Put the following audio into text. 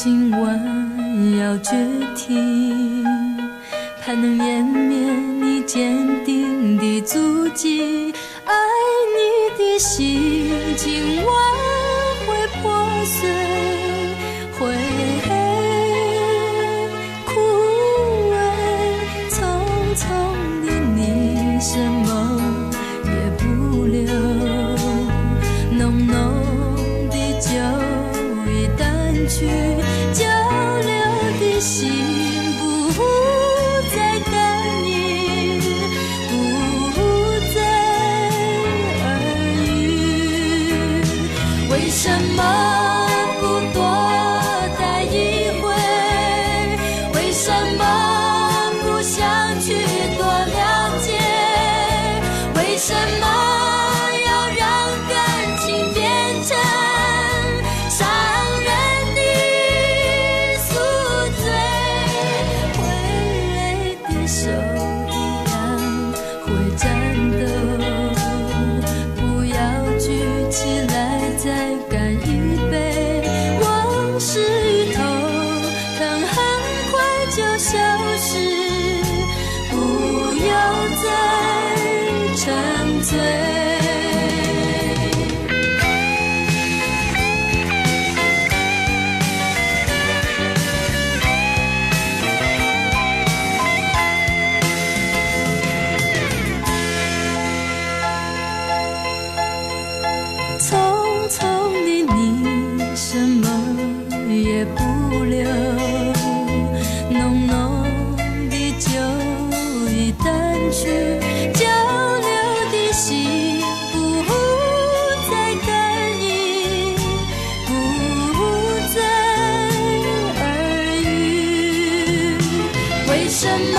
今晚要决定，盼能湮灭你坚定的足迹。爱你的心今晚会破碎，会枯萎。匆匆的你，什么也不留，浓浓的酒已淡去，交流的心不再感应，不再耳语。为什么不多待一会？为什么不想去多了解？为什么要让感情变成伤人的宿醉？会累的手一样会颤抖，不要举起来再干一杯。往事一头疼很快就消失，不要再沉醉。匆匆的你，什么也不留，浓浓的酒已淡去，交流的心不再感应，不再耳语。为什么